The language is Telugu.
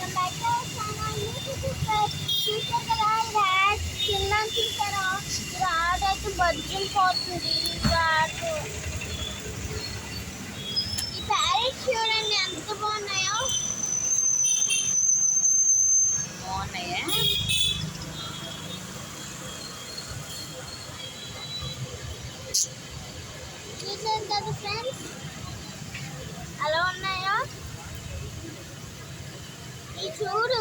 Welcome back to our channel. చూసారు కదా, ఇది యాడ్ చిన్న చూసారా, ఇది యాడ్ అయితే బజ్జం పోతుంది. ఈ ప్యారెట్స్ చూడండి ఎంత బాగున్నాయో. బాగున్నాయా? చూసారు కదా ఫ్రెండ్స్ ఎలా ఉన్నాయో. ఈ చూడు